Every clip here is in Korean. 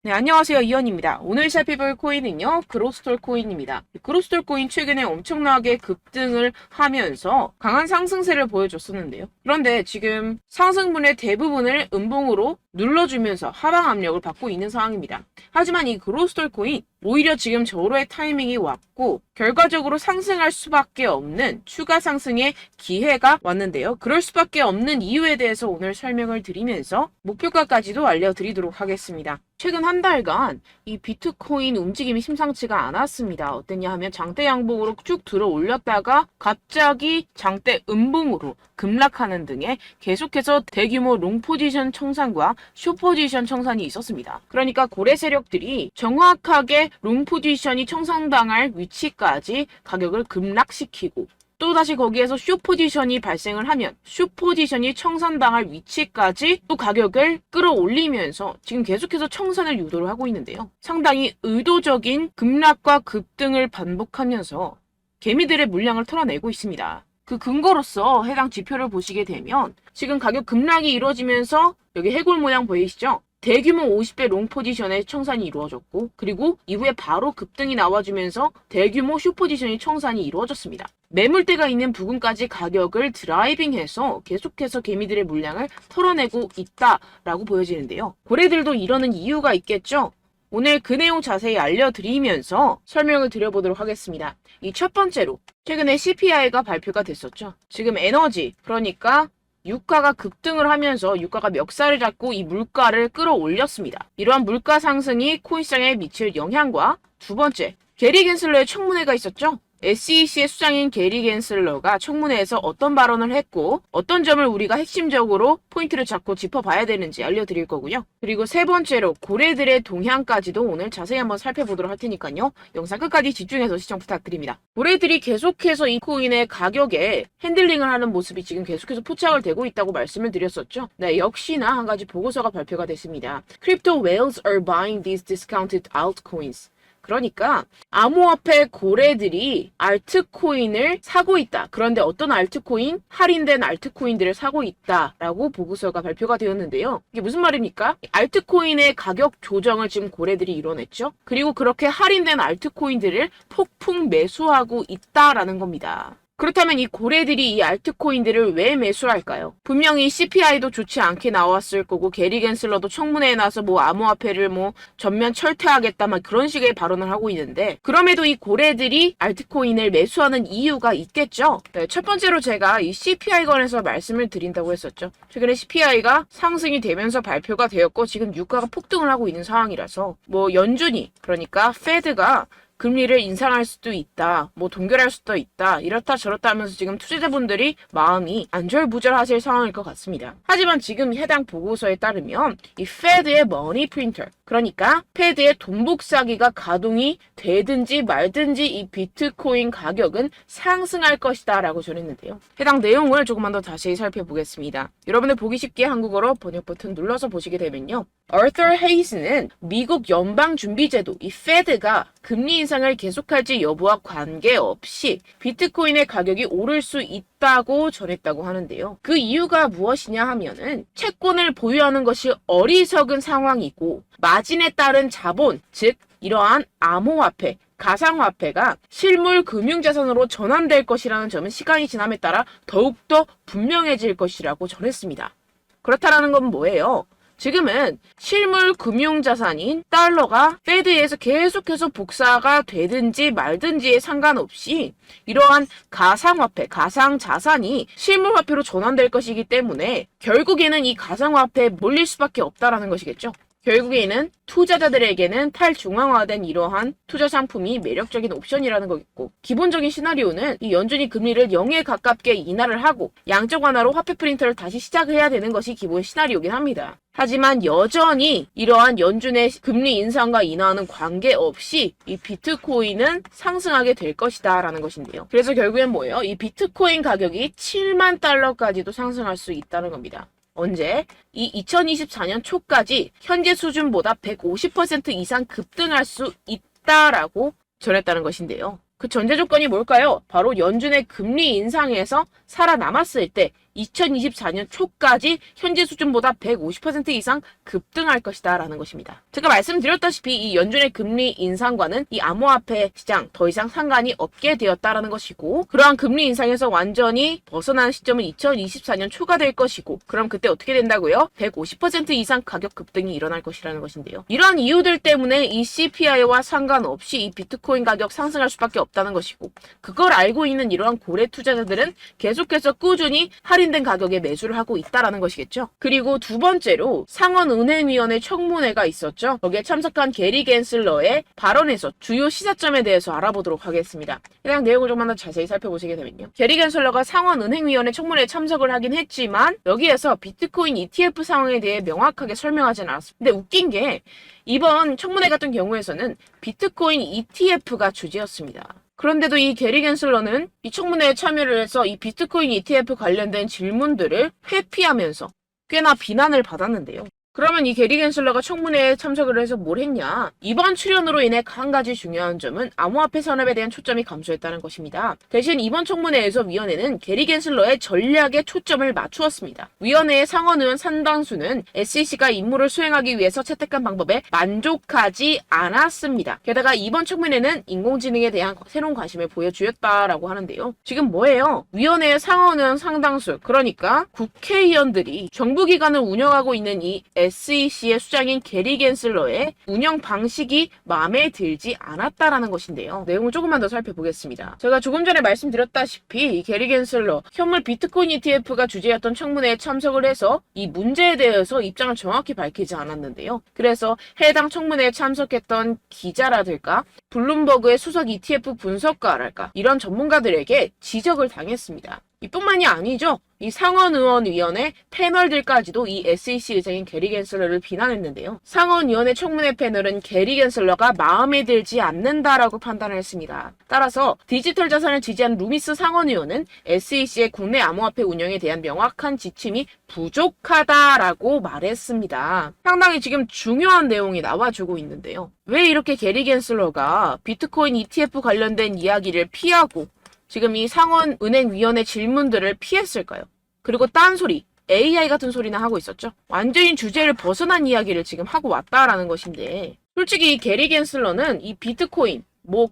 네, 안녕하세요. 이현입니다. 오늘 살펴볼 코인은요, 그로스톨 코인입니다. 그로스톨 코인 최근에 엄청나게 급등을 하면서 강한 상승세를 보여줬었는데요. 그런데 지금 상승분의 대부분을 음봉으로 눌러주면서 하방 압력을 받고 있는 상황입니다. 하지만 이 그로스톨 코인 오히려 지금 저로의 타이밍이 왔고 결과적으로 상승할 수밖에 없는 추가 상승의 기회가 왔는데요. 그럴 수밖에 없는 이유에 대해서 오늘 설명을 드리면서 목표가까지도 알려드리도록 하겠습니다. 최근 한 달간 이 비트코인 움직임이 심상치가 않았습니다. 어땠냐 하면 장대 양봉으로 쭉 들어 올렸다가 갑자기 장대 음봉으로 급락하는 등의 계속해서 대규모 롱 포지션 청산과 숏 포지션 청산이 있었습니다. 그러니까 고래 세력들이 정확하게 롱 포지션이 청산당할 위치까지 가격을 급락시키고 또다시 거기에서 숏 포지션이 발생을 하면 숏 포지션이 청산당할 위치까지 또 가격을 끌어올리면서 지금 계속해서 청산을 유도를 하고 있는데요. 상당히 의도적인 급락과 급등을 반복하면서 개미들의 물량을 털어내고 있습니다. 그 근거로서 해당 지표를 보시게 되면 지금 가격 급락이 이루어지면서 여기 해골 모양 보이시죠? 대규모 50배 롱 포지션의 청산이 이루어졌고 그리고 이후에 바로 급등이 나와주면서 대규모 숏 포지션의 청산이 이루어졌습니다. 매물대가 있는 부분까지 가격을 드라이빙해서 계속해서 개미들의 물량을 털어내고 있다라고 보여지는데요. 고래들도 이러는 이유가 있겠죠? 오늘 그 내용 자세히 알려드리면서 설명을 드려보도록 하겠습니다. 이 첫 번째로 최근에 CPI가 발표가 됐었죠. 지금 에너지 그러니까 유가가 급등을 하면서 유가가 멱살을 잡고 이 물가를 끌어올렸습니다. 이러한 물가 상승이 코인시장에 미칠 영향과 두 번째, 게리 겐슬러의 청문회가 있었죠. SEC의 수장인 게리 겐슬러가 청문회에서 어떤 발언을 했고 어떤 점을 우리가 핵심적으로 포인트를 잡고 짚어봐야 되는지 알려드릴 거고요. 그리고 세 번째로 고래들의 동향까지도 오늘 자세히 한번 살펴보도록 할 테니까요. 영상 끝까지 집중해서 시청 부탁드립니다. 고래들이 계속해서 이 코인의 가격에 핸들링을 하는 모습이 지금 계속해서 포착을 되고 있다고 말씀을 드렸었죠. 네, 역시나 한 가지 보고서가 발표가 됐습니다. Crypto whales are buying these discounted altcoins. 그러니까 암호화폐 고래들이 알트코인을 사고 있다. 그런데 어떤 알트코인? 할인된 알트코인들을 사고 있다라고 보고서가 발표가 되었는데요. 이게 무슨 말입니까? 알트코인의 가격 조정을 지금 고래들이 이뤄냈죠. 그리고 그렇게 할인된 알트코인들을 폭풍 매수하고 있다라는 겁니다. 그렇다면 이 고래들이 이 알트코인들을 왜 매수할까요? 분명히 CPI도 좋지 않게 나왔을 거고 게리 겐슬러도 청문회에 나서 뭐 암호화폐를 뭐 전면 철퇴하겠다 막 그런 식의 발언을 하고 있는데 그럼에도 이 고래들이 알트코인을 매수하는 이유가 있겠죠? 네, 첫 번째로 제가 이 CPI 관해서 말씀을 드린다고 했었죠. 최근에 CPI가 상승이 되면서 발표가 되었고 지금 유가가 폭등을 하고 있는 상황이라서 뭐 연준이 그러니까 페드가 금리를 인상할 수도 있다. 뭐 동결할 수도 있다. 이렇다 저렇다 하면서 지금 투자자분들이 마음이 안절부절하실 상황일 것 같습니다. 하지만 지금 해당 보고서에 따르면 이 페드의 머니 프린터 그러니까 페드의 돈 복사기가 가동이 되든지 말든지 이 비트코인 가격은 상승할 것이다 라고 전했는데요. 해당 내용을 조금만 더 자세히 살펴보겠습니다. 여러분들 보기 쉽게 한국어로 번역 버튼 눌러서 보시게 되면요. 아서 헤이스는 미국 연방준비제도 이 페드가 금리 인상을 계속할지 여부와 관계없이 비트코인의 가격이 오를 수 있다고 전했다고 하는데요. 그 이유가 무엇이냐 하면은 채권을 보유하는 것이 어리석은 상황이고 마진에 따른 자본, 즉 이러한 암호화폐, 가상화폐가 실물 금융자산으로 전환될 것이라는 점은 시간이 지남에 따라 더욱더 분명해질 것이라고 전했습니다. 그렇다라는 건 뭐예요? 지금은 실물 금융자산인 달러가 페드에서 계속해서 복사가 되든지 말든지에 상관없이 이러한 가상화폐, 가상자산이 실물화폐로 전환될 것이기 때문에 결국에는 이 가상화폐에 몰릴 수밖에 없다라는 것이겠죠. 결국에는 투자자들에게는 탈중앙화된 이러한 투자 상품이 매력적인 옵션이라는 거겠고 기본적인 시나리오는 이 연준이 금리를 0에 가깝게 인하를 하고 양적 완화로 화폐 프린터를 다시 시작해야 되는 것이 기본 시나리오긴 합니다. 하지만 여전히 이러한 연준의 금리 인상과 인하와는 관계없이 이 비트코인은 상승하게 될 것이다 라는 것인데요. 그래서 결국엔 뭐예요? 이 비트코인 가격이 7만 달러까지도 상승할 수 있다는 겁니다. 언제? 이 2024년 초까지 현재 수준보다 150% 이상 급등할 수 있다라고 전했다는 것인데요. 그 전제 조건이 뭘까요? 바로 연준의 금리 인상에서 살아남았을 때 2024년 초까지 현재 수준보다 150% 이상 급등할 것이다 라는 것입니다. 제가 말씀드렸다시피 이 연준의 금리 인상과는 이 암호화폐 시장 더 이상 상관이 없게 되었다라는 것이고, 그러한 금리 인상에서 완전히 벗어나는 시점은 2024년 초가 될 것이고, 그럼 그때 어떻게 된다고요? 150% 이상 가격 급등이 일어날 것이라는 것인데요. 이러한 이유들 때문에 이 CPI와 상관없이 이 비트코인 가격 상승할 수밖에 없다는 것이고, 그걸 알고 있는 이러한 고래 투자자들은 계속해서 꾸준히 할인된 가격에 매수를 하고 있다라는 것이겠죠. 그리고 두 번째로 상원은행위원회 청문회가 있었죠. 거기에 참석한 게리 겐슬러의 발언에서 주요 시사점에 대해서 알아보도록 하겠습니다. 해당 내용을 좀만 더 자세히 살펴보시게 되면요. 게리 겐슬러가 상원은행위원회 청문회에 참석을 하긴 했지만 여기에서 비트코인 ETF 상황에 대해 명확하게 설명하진 않았습니다. 근데 웃긴 게 이번 청문회 같은 경우에서는 비트코인 ETF가 주제였습니다. 그런데도 이 게리 겐슬러는 이 청문회에 참여를 해서 이 비트코인 ETF 관련된 질문들을 회피하면서 꽤나 비난을 받았는데요. 그러면 이 게리 겐슬러가 청문회에 참석을 해서 뭘 했냐? 이번 출연으로 인해 한 가지 중요한 점은 암호화폐 산업에 대한 초점이 감소했다는 것입니다. 대신 이번 청문회에서 위원회는 게리 겐슬러의 전략에 초점을 맞추었습니다. 위원회의 상원의원 상당수는 SEC가 임무를 수행하기 위해서 채택한 방법에 만족하지 않았습니다. 게다가 이번 청문회는 인공지능에 대한 새로운 관심을 보여주었다라고 하는데요. 지금 뭐예요? 위원회의 상원의원 상당수, 그러니까 국회의원들이 정부기관을 운영하고 있는 이 SEC의 수장인 게리 겐슬러의 운영 방식이 마음에 들지 않았다라는 것인데요. 내용을 조금만 더 살펴보겠습니다. 제가 조금 전에 말씀드렸다시피 이 게리 겐슬러 현물 비트코인 ETF가 주제였던 청문회에 참석을 해서 이 문제에 대해서 입장을 정확히 밝히지 않았는데요. 그래서 해당 청문회에 참석했던 기자라든가 블룸버그의 수석 ETF 분석가랄까 이런 전문가들에게 지적을 당했습니다. 이뿐만이 아니죠. 이 상원의원위원회 패널들까지도 이 SEC 의장인 게리 겐슬러를 비난했는데요. 상원위원회 청문회 패널은 게리 겐슬러가 마음에 들지 않는다라고 판단을 했습니다. 따라서 디지털 자산을 지지한 루미스 상원의원은 SEC의 국내 암호화폐 운영에 대한 명확한 지침이 부족하다라고 말했습니다. 상당히 지금 중요한 내용이 나와주고 있는데요. 왜 이렇게 게리 겐슬러가 비트코인 ETF 관련된 이야기를 피하고 지금 이 상원은행위원회 질문들을 피했을까요? 그리고 딴소리, AI 같은 소리나 하고 있었죠. 완전히 주제를 벗어난 이야기를 지금 하고 왔다라는 것인데, 솔직히 이 게리 겐슬러는 이 비트코인,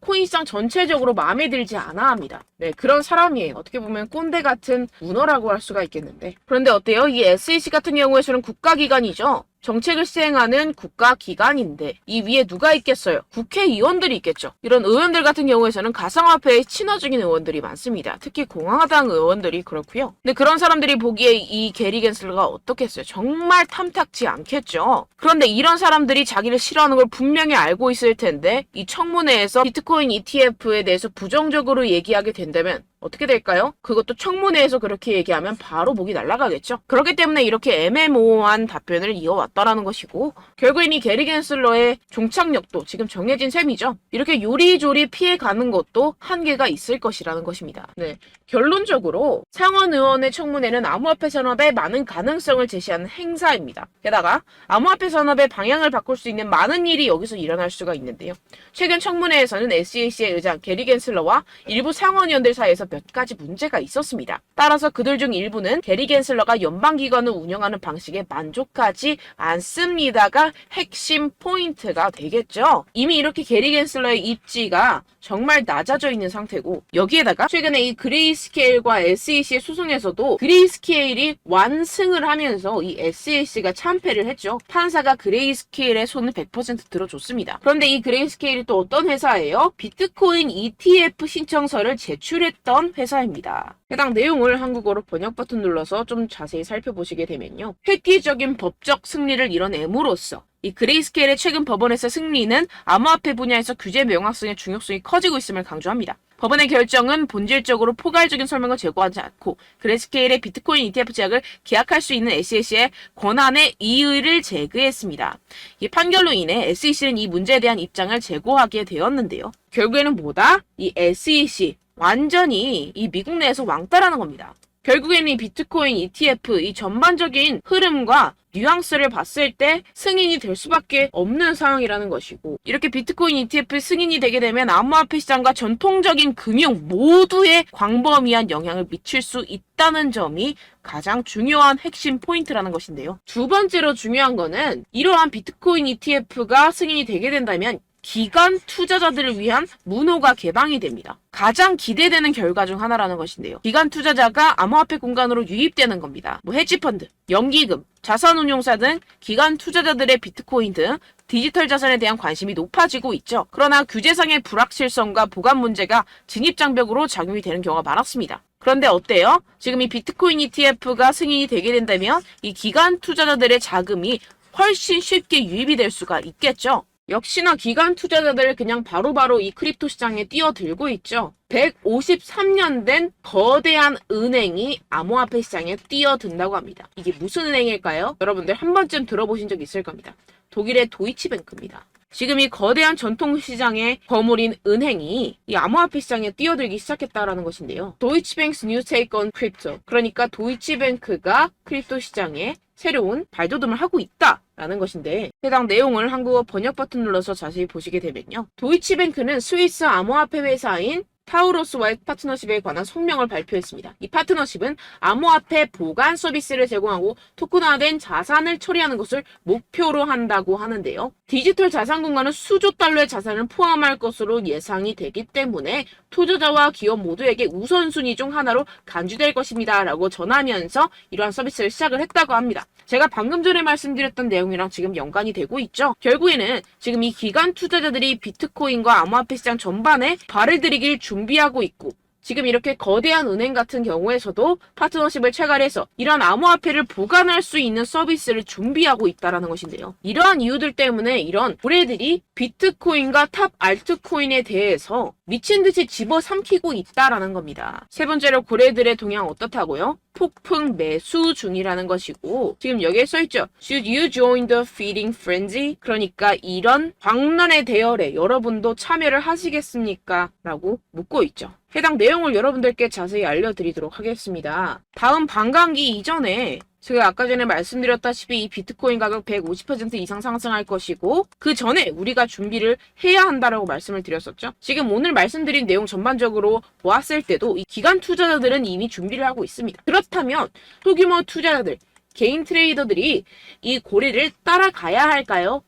코인 시장 전체적으로 마음에 들지 않아 합니다. 네, 그런 사람이에요. 어떻게 보면 꼰대 같은 문어라고 할 수가 있겠는데. 그런데 어때요? 이 SEC 같은 경우에서는 국가기관이죠. 정책을 시행하는 국가기관인데 이 위에 누가 있겠어요? 국회의원들이 있겠죠. 이런 의원들 같은 경우에서는 가상화폐에 친화적인 의원들이 많습니다. 특히 공화당 의원들이 그렇고요. 근데 그런 사람들이 보기에 이 게리 겐슬러가 어떻겠어요? 정말 탐탁지 않겠죠. 그런데 이런 사람들이 자기를 싫어하는 걸 분명히 알고 있을 텐데 이 청문회에서 비트코인 ETF에 대해서 부정적으로 얘기하게 된다면 어떻게 될까요? 그것도 청문회에서 그렇게 얘기하면 바로 목이 날아가겠죠. 그렇기 때문에 이렇게 애매모호한 답변을 이어왔다라는 것이고, 결국엔 이 게리 겐슬러의 종착역도 지금 정해진 셈이죠. 이렇게 요리조리 피해가는 것도 한계가 있을 것이라는 것입니다. 네, 결론적으로 상원의원의 청문회는 암호화폐 산업에 많은 가능성을 제시하는 행사입니다. 게다가 암호화폐 산업의 방향을 바꿀 수 있는 많은 일이 여기서 일어날 수가 있는데요. 최근 청문회에서는 SEC의 의장 게리 겐슬러와 일부 상원의원들 사이에서 몇 가지 문제가 있었습니다. 따라서 그들 중 일부는 게리 겐슬러가 연방기관을 운영하는 방식에 만족하지 않습니다가 핵심 포인트가 되겠죠. 이미 이렇게 게리 겐슬러의 입지가 정말 낮아져 있는 상태고, 여기에다가 최근에 이 그레이스케일과 SEC의 소송에서도 그레이스케일이 완승을 하면서 이 SEC가 참패를 했죠. 판사가 그레이스케일의 손을 100% 들어줬습니다. 그런데 이 그레이스케일이 또 어떤 회사예요? 비트코인 ETF 신청서를 제출했던 회사입니다. 해당 내용을 한국어로 번역 버튼 눌러서 좀 자세히 살펴보시게 되면요. 획기적인 법적 승리를 이뤄냄으로써 이 그레이스케일의 최근 법원에서 승리는 암호화폐 분야에서 규제 명확성의 중요성이 커지고 있음을 강조합니다. 법원의 결정은 본질적으로 포괄적인 설명을 제공하지 않고 그레이스케일의 비트코인 ETF 제약을 계약할 수 있는 SEC의 권한에 이의를 제기했습니다. 이 판결로 인해 SEC는 이 문제에 대한 입장을 제고하게 되었는데요. 결국에는 뭐다? 이 SEC 완전히 이 미국 내에서 왕따라는 겁니다. 결국에는 이 비트코인 ETF 이 전반적인 흐름과 뉘앙스를 봤을 때 승인이 될 수밖에 없는 상황이라는 것이고, 이렇게 비트코인 ETF 승인이 되게 되면 암호화폐 시장과 전통적인 금융 모두에 광범위한 영향을 미칠 수 있다는 점이 가장 중요한 핵심 포인트라는 것인데요. 두 번째로 중요한 거는 이러한 비트코인 ETF가 승인이 되게 된다면 기관 투자자들을 위한 문호가 개방이 됩니다. 가장 기대되는 결과 중 하나라는 것인데요. 기관 투자자가 암호화폐 공간으로 유입되는 겁니다. 헤지펀드, 연기금, 자산운용사 등 기관 투자자들의 비트코인 등 디지털 자산에 대한 관심이 높아지고 있죠. 그러나 규제상의 불확실성과 보관 문제가 진입장벽으로 작용이 되는 경우가 많았습니다. 그런데 어때요? 지금 이 비트코인 ETF가 승인이 되게 된다면 이 기관 투자자들의 자금이 훨씬 쉽게 유입이 될 수가 있겠죠. 역시나 기관 투자자들 그냥 바로바로 이 크립토 시장에 뛰어들고 있죠. 153년 된 거대한 은행이 암호화폐 시장에 뛰어든다고 합니다. 이게 무슨 은행일까요? 여러분들 한 번쯤 들어보신 적 있을 겁니다. 독일의 도이치뱅크입니다. 지금 이 거대한 전통시장의 거물인 은행이 이 암호화폐 시장에 뛰어들기 시작했다라는 것인데요. 도이치뱅크's new take on crypto. 그러니까 도이치뱅크가 크립토 시장에 새로운 발돋움을 하고 있다라는 것인데, 해당 내용을 한국어 번역 버튼 눌러서 자세히 보시게 되면요. 도이치뱅크는 스위스 암호화폐 회사인 타우로스와의 파트너십에 관한 성명을 발표했습니다. 이 파트너십은 암호화폐 보관 서비스를 제공하고 토큰화된 자산을 처리하는 것을 목표로 한다고 하는데요. 디지털 자산 공간은 수조 달러의 자산을 포함할 것으로 예상이 되기 때문에 투자자와 기업 모두에게 우선순위 중 하나로 간주될 것입니다. 라고 전하면서 이러한 서비스를 시작을 했다고 합니다. 제가 방금 전에 말씀드렸던 내용이랑 지금 연관이 되고 있죠. 결국에는 지금 이 기관 투자자들이 비트코인과 암호화폐 시장 전반에 발을 들이길 준비하고 있고, 지금 이렇게 거대한 은행 같은 경우에서도 파트너십을 체결해서 이러한 암호화폐를 보관할 수 있는 서비스를 준비하고 있다는 것인데요. 이러한 이유들 때문에 이런 고래들이 비트코인과 탑 알트코인에 대해서 미친 듯이 집어삼키고 있다라는 겁니다. 세 번째로 고래들의 동향 어떻다고요? 폭풍 매수 중이라는 것이고, 지금 여기에 써있죠. Should you join the feeding frenzy? 그러니까 이런 광란의 대열에 여러분도 참여를 하시겠습니까? 라고 묻고 있죠. 해당 내용을 여러분들께 자세히 알려드리도록 하겠습니다. 다음 반감기 이전에 제가 아까 전에 말씀드렸다시피 이 비트코인 가격 150% 이상 상승할 것이고, 그 전에 우리가 준비를 해야 한다라고 말씀을 드렸었죠. 지금 오늘 말씀드린 내용 전반적으로 보았을 때도 이 기관 투자자들은 이미 준비를 하고 있습니다. 그렇다면 소규모 투자자들, 개인 트레이더들이 이 고래를 따라가야 할까요?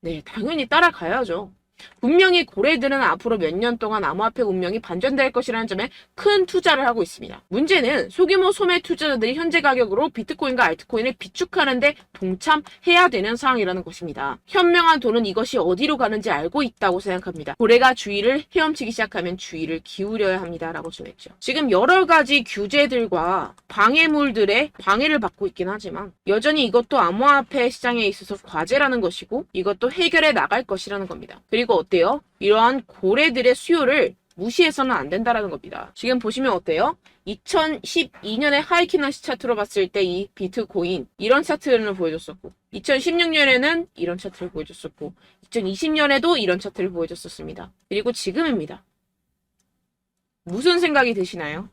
네, 당연히 따라가야죠. 분명히 고래들은 앞으로 몇 년 동안 암호화폐 운명이 반전될 것이라는 점에 큰 투자를 하고 있습니다. 문제는 소규모 소매 투자자들이 현재 가격으로 비트코인과 알트코인을 비축하는데 동참해야 되는 상황이라는 것입니다. 현명한 돈은 이것이 어디로 가는지 알고 있다고 생각합니다. 고래가 주의를 헤엄치기 시작하면 주의를 기울여야 합니다라고 전했죠. 지금 여러 가지 규제들과 방해물들의 방해를 받고 있긴 하지만 여전히 이것도 암호화폐 시장에 있어서 과제라는 것이고, 이것도 해결해 나갈 것이라는 겁니다. 그리고 어때요? 이러한 고래들의 수요를 무시해서는 안 된다라는 겁니다. 지금 보시면 어때요? 2012년에 하이키나시 차트로 봤을 때 이 비트코인 이런 차트를 보여줬었고, 2016년에는 이런 차트를 보여줬었고, 2020년에도 이런 차트를 보여줬었습니다. 그리고 지금입니다. 무슨 생각이 드시나요?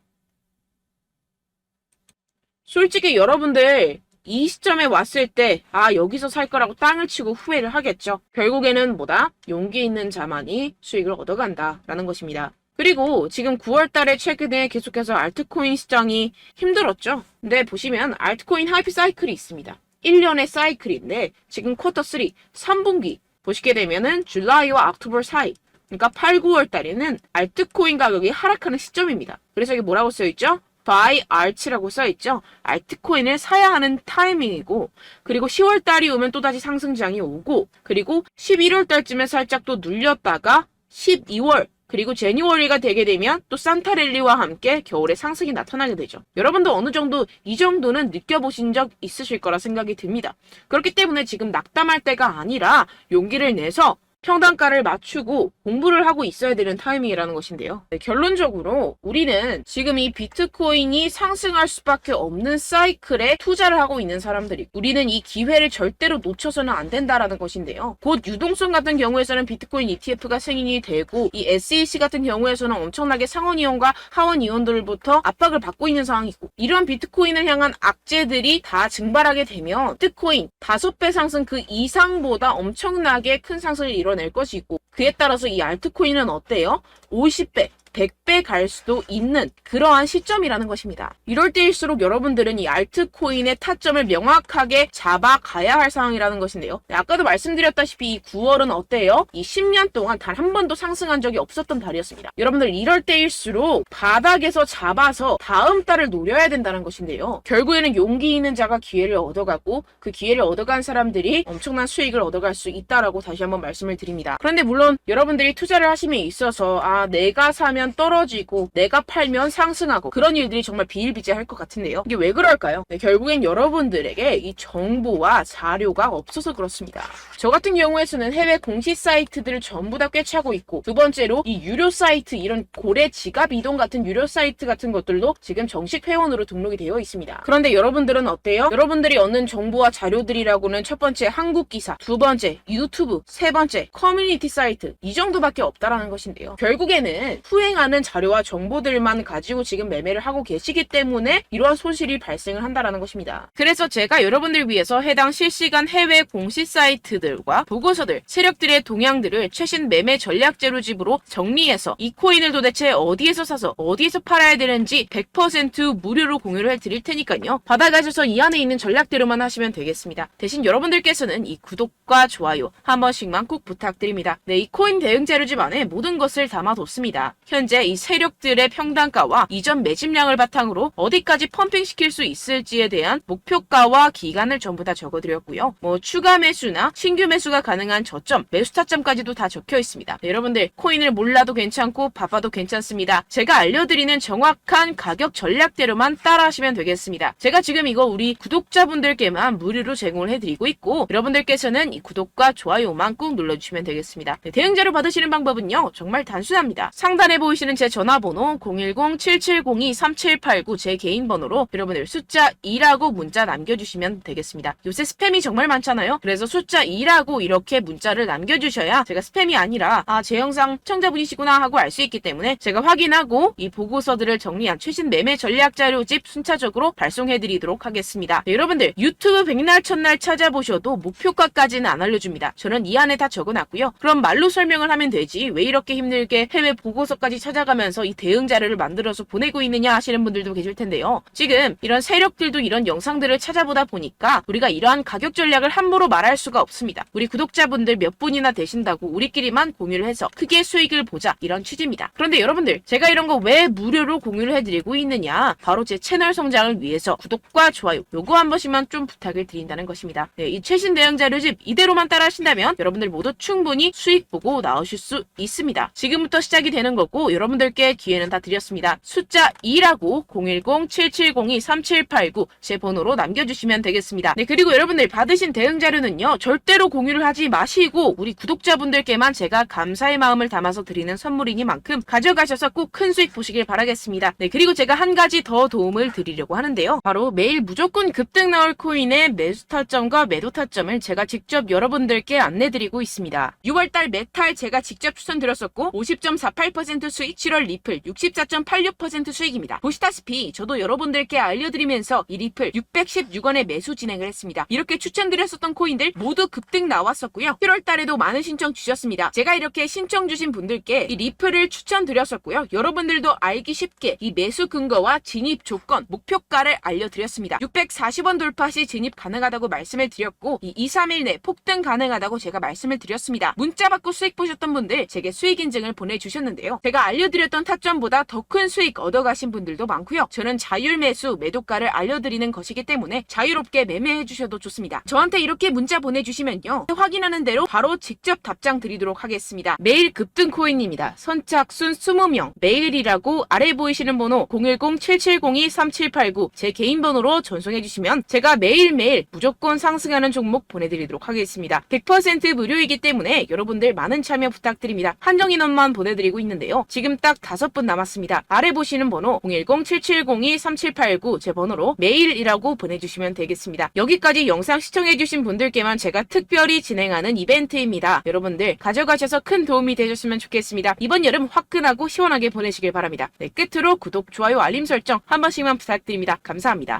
솔직히 여러분들 이 시점에 왔을 때 여기서 살 거라고 땅을 치고 후회를 하겠죠. 결국에는 뭐다? 용기 있는 자만이 수익을 얻어간다 라는 것입니다. 그리고 지금 9월 달에 최근에 계속해서 알트코인 시장이 힘들었죠. 근데 보시면 알트코인 하이프 사이클이 있습니다. 1년의 사이클인데 지금 쿼터 3, 3분기 보시게 되면은 줄라이와 옥토버 사이, 그러니까 8, 9월 달에는 알트코인 가격이 하락하는 시점입니다. 그래서 이게 뭐라고 써있죠? buy alt라고 써있죠. 알트코인을 사야 하는 타이밍이고, 그리고 10월 달이 오면 또다시 상승장이 오고, 그리고 11월 달쯤에 살짝 또 눌렸다가 12월 그리고 제니워리가 되게 되면 또 산타랠리와 함께 겨울에 상승이 나타나게 되죠. 여러분도 어느 정도 이 정도는 느껴보신 적 있으실 거라 생각이 듭니다. 그렇기 때문에 지금 낙담할 때가 아니라 용기를 내서 평단가를 맞추고 공부를 하고 있어야 되는 타이밍이라는 것인데요. 네, 결론적으로 우리는 지금 이 비트코인이 상승할 수밖에 없는 사이클에 투자를 하고 있는 사람들이 우리는 이 기회를 절대로 놓쳐서는 안 된다라는 것인데요. 곧 유동성 같은 경우에서는 비트코인 ETF가 승인이 되고 이 SEC 같은 경우에서는 엄청나게 상원이원과 하원이원들부터 압박을 받고 있는 상황이고 이런 비트코인을 향한 악재들이 다 증발하게 되면 비트코인 5배 상승 그 이상보다 엄청나게 큰 상승을 이뤄낼 것이고 그에 따라서 이 알트코인은 어때요? 50배 100배 갈 수도 있는 그러한 시점이라는 것입니다. 이럴 때일수록 여러분들은 이 알트코인의 타점을 명확하게 잡아가야 할 상황이라는 것인데요. 네, 아까도 말씀드렸다시피 이 9월은 어때요? 이 10년 동안 단 한 번도 상승한 적이 없었던 달이었습니다. 여러분들 이럴 때일수록 바닥에서 잡아서 다음 달을 노려야 된다는 것인데요. 결국에는 용기 있는 자가 기회를 얻어가고 그 기회를 얻어간 사람들이 엄청난 수익을 얻어갈 수 있다라고 다시 한번 말씀을 드립니다. 그런데 물론 여러분들이 투자를 하심에 있어서 내가 사면 떨어지고 내가 팔면 상승하고 그런 일들이 정말 비일비재할 것 같은데요. 이게 왜 그럴까요? 네, 결국엔 여러분들에게 이 정보와 자료가 없어서 그렇습니다. 저 같은 경우에서는 해외 공시 사이트들을 전부 다 꿰차고 있고 두 번째로 이 유료 사이트 이런 고래 지갑 이동 같은 유료 사이트 같은 것들도 지금 정식 회원으로 등록이 되어 있습니다. 그런데 여러분들은 어때요? 여러분들이 얻는 정보와 자료들이라고는 첫 번째 한국 기사, 두 번째 유튜브, 세 번째 커뮤니티 사이트 이 정도밖에 없다라는 것인데요. 결국에는 후행하는 자료와 정보들만 가지고 지금 매매를 하고 계시기 때문에 이러한 손실이 발생을 한다라는 것입니다. 그래서 제가 여러분들 위해서 해당 실시간 해외 공시 사이트들과 보고서들, 세력들의 동향들을 최신 매매 전략 재료집으로 정리해서 이 코인을 도대체 어디에서 사서 어디에서 팔아야 되는지 100% 무료로 공유를 해드릴 테니까요. 받아가셔서 이 안에 있는 전략대로만 하시면 되겠습니다. 대신 여러분들께서는 이 구독과 좋아요 한 번씩만 꼭 부탁드립니다. 네, 이 코인 대응 재료집 안에 모든 것을 담아뒀습니다. 현재 이 세력들의 평단가와 이전 매집량을 바탕으로 어디까지 펌핑시킬 수 있을지에 대한 목표가와 기간을 전부 다 적어드렸고요. 추가 매수나 신규 매수가 가능한 저점, 매수 타점까지도 다 적혀 있습니다. 네, 여러분들 코인을 몰라도 괜찮고 바빠도 괜찮습니다. 제가 알려드리는 정확한 가격 전략대로만 따라하시면 되겠습니다. 제가 지금 이거 우리 구독자분들께만 무료로 제공을 해드리고 있고 여러분들께서는 이 구독과 좋아요만 꾹 눌러주시면 되겠습니다. 네, 대응 자료 받으시는 방법은요. 정말 단순합니다. 상단에 보이시는 제 전화번호 010-7702-3789 제 개인 번호로 여러분들 숫자 2라고 문자 남겨주시면 되겠습니다. 요새 스팸이 정말 많잖아요. 그래서 숫자 2라고 이렇게 문자를 남겨주셔야 제가 스팸이 아니라 제 영상 시청자분이시구나 하고 알 수 있기 때문에 제가 확인하고 이 보고서들을 정리한 최신 매매 전략 자료집 순차적으로 발송해드리도록 하겠습니다. 네, 여러분들 유튜브 백날 첫날 찾아보셔도 목표가까지는 안 알려줍니다. 저는 이 안에 다 적어놨고요. 그럼 말로 설명을 하면 되지 왜 이렇게 힘들게 해외 보고서까지 찾아가면서 이 대응 자료를 만들어서 보내고 있느냐 하시는 분들도 계실 텐데요. 지금 이런 세력들도 이런 영상들을 찾아보다 보니까 우리가 이러한 가격 전략을 함부로 말할 수가 없습니다. 우리 구독자분들 몇 분이나 되신다고 우리끼리만 공유를 해서 크게 수익을 보자 이런 취지입니다. 그런데 여러분들 제가 이런 거 왜 무료로 공유를 해드리고 있느냐 바로 제 채널 성장을 위해서 구독과 좋아요 요거 한 번씩만 좀 부탁을 드린다는 것입니다. 네, 이 최신 대응 자료집 이대로만 따라 하신다면 여러분들 모두 충분히 수익 보고 나오실 수 있습니다. 지금부터 시작이 되는 거고 여러분들께 기회는 다 드렸습니다. 숫자 2라고 010-7702-3789 제 번호로 남겨주시면 되겠습니다. 네, 그리고 여러분들 받으신 대응 자료는요. 절대로 공유를 하지 마시고 우리 구독자분들께만 제가 감사의 마음을 담아서 드리는 선물이니만큼 가져가셔서 꼭 큰 수익 보시길 바라겠습니다. 네, 그리고 제가 한 가지 더 도움을 드리려고 하는데요. 바로 매일 무조건 급등 나올 코인의 매수 타점과 매도 타점을 제가 직접 여러분들께 안내드리고 있습니다. 6월달 메탈 제가 직접 추천드렸었고 50.48% 수익, 7월 리플 64.86% 수익입니다. 보시다시피 저도 여러분들께 알려드리면서 이 리플 616원에 매수 진행을 했습니다. 이렇게 추천드렸었던 코인들 모두 급등 나왔었고요. 7월 달에도 많은 신청 주셨습니다. 제가 이렇게 신청 주신 분들께 이 리플을 추천드렸었고요. 여러분들도 알기 쉽게 이 매수 근거와 진입 조건, 목표가를 알려드렸습니다. 640원 돌파 시 진입 가능하다고 말씀을 드렸고 이 2-3일 내 폭등 가능하다고 제가 말씀을 드렸습니다. 문자 받고 수익 보셨던 분들 제게 수익 인증을 보내주셨는데요. 제가 알려드렸던 타점보다 더 큰 수익 얻어가신 분들도 많고요. 저는 자율 매수, 매도가를 알려드리는 것이기 때문에 자유롭게 매매해 주셔도 좋습니다. 저한테 이렇게 문자 보내주시면요, 확인하는 대로 바로 직접 답장 드리도록 하겠습니다. 매일 급등 코인입니다. 선착순 20명, 매일이라고 아래 보이시는 번호 010-7702-3789 제 개인 번호로 전송해 주시면 제가 매일매일 무조건 상승하는 종목 보내드리도록 하겠습니다. 100% 무료이기 때문에 여러분들 많은 참여 부탁드립니다. 한정 인원만 보내드리고 있는데요. 지금 딱 5분 남았습니다. 아래 보시는 번호 010-7702-3789 제 번호로 메일이라고 보내주시면 되겠습니다. 여기까지 영상 시청해주신 분들께만 제가 특별히 진행하는 이벤트입니다. 여러분들 가져가셔서 큰 도움이 되셨으면 좋겠습니다. 이번 여름 화끈하고 시원하게 보내시길 바랍니다. 네, 끝으로 구독, 좋아요, 알림 설정 한 번씩만 부탁드립니다. 감사합니다.